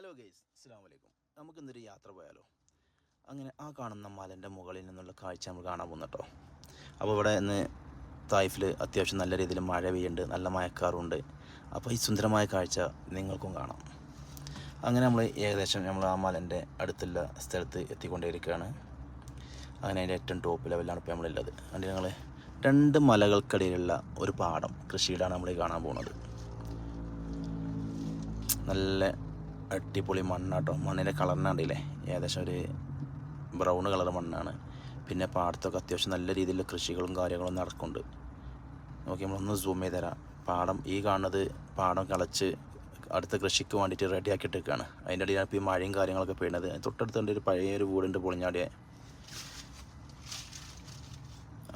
Hello guys, അസ്സലാമു അലൈക്കും. നമുക്കിന്നൊരു യാത്ര പോയാലോ? അങ്ങനെ ആ കാണുന്ന മലൻ്റെ മുകളിൽ നിന്നുള്ള കാഴ്ച നമ്മൾ കാണാൻ പോകുന്നു കേട്ടോ. അപ്പോൾ ഇവിടെ ഇന്ന് തായിഫിൽ അത്യാവശ്യം നല്ല രീതിയിൽ മഴ പെയ്യുന്നുണ്ട്, നല്ല മഴക്കാറുണ്ട്. അപ്പോൾ ഈ സുന്ദരമായ കാഴ്ച നിങ്ങൾക്കും കാണാം. അങ്ങനെ നമ്മൾ ഏകദേശം നമ്മൾ ആ മലൻ്റെ അടുത്തുള്ള സ്ഥലത്ത് എത്തിക്കൊണ്ടേയിരിക്കുകയാണ്. അങ്ങനെ അതിൻ്റെ ഏറ്റവും ടോപ്പ് ലെവലിലാണ് ഇപ്പോൾ നമ്മളുള്ളത്. അതിന് ഞങ്ങൾ രണ്ട് മലകൾക്കിടയിലുള്ള ഒരു പാടം കൃഷിയിലാണ് നമ്മൾ കാണാൻ പോകുന്നത്. നല്ല അടിപൊളി മണ്ണാട്ടോ. മണ്ണിൻ്റെ കളറിന് കണ്ടില്ലേ, ഏകദേശം ഒരു ബ്രൗൺ കളർ മണ്ണാണ്. പിന്നെ പാടത്തൊക്കെ അത്യാവശ്യം നല്ല രീതിയിലുള്ള കൃഷികളും കാര്യങ്ങളും നടക്കുന്നുണ്ട്. നോക്കി നമ്മളൊന്ന് സൂം ചെയ്ത് തരാം. പാടം ഈ കാണുന്നത് പാടം കളച്ച് അടുത്ത കൃഷിക്ക് വേണ്ടിയിട്ട് റെഡിയാക്കിയിട്ട് നിൽക്കുകയാണ്. അതിൻ്റെ ഇടയിലാണ് ഇപ്പോൾ ഈ മഴയും കാര്യങ്ങളൊക്കെ പെയ്യുന്നത്. തൊട്ടടുത്തുണ്ട് ഒരു പഴയൊരു വീടുണ്ട് പൊളിഞ്ഞാടിയ.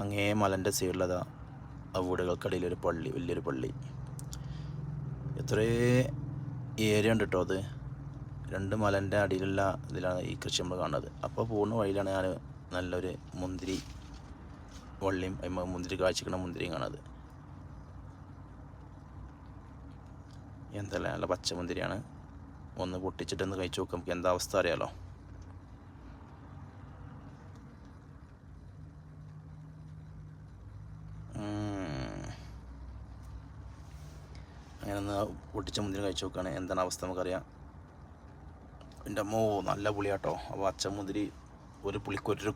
അങ്ങേ മലൻ്റെ സൈഡിലതാ ആ വീടുകൾക്കിടയിൽ ഒരു പള്ളി, വലിയൊരു പള്ളി. എത്രേ ഏരിയ ഉണ്ട് കേട്ടോ. അത് രണ്ട് മലൻ്റെ അടിയിലുള്ള ഇതിലാണ് ഈ കൃഷി നമ്മൾ കാണുന്നത്. അപ്പോൾ പോകുന്ന വഴിയിലാണ് ഞാൻ നല്ലൊരു മുന്തിരി വള്ളിയും മുന്തിരി കാഴ്ചക്കുന്ന മുന്തിരിയും കാണുന്നത്. എന്തല്ല നല്ല പച്ച മുന്തിരിയാണ്. ഒന്ന് പൊട്ടിച്ചിട്ടൊന്ന് കഴിച്ച് നോക്കാം, നമുക്ക് എന്താ അവസ്ഥ അറിയാലോ. അങ്ങനെ ഒന്ന് പൊട്ടിച്ച മുന്തിരി കഴിച്ച് നോക്കുകയാണ്, എന്താണ് അവസ്ഥ നമുക്കറിയാം. എൻ്റെ അമ്മോ നല്ല പുളിയാട്ടോ. അപ്പോൾ അച്ച മുന്തിരി ഒരു പുളിക്കൊരു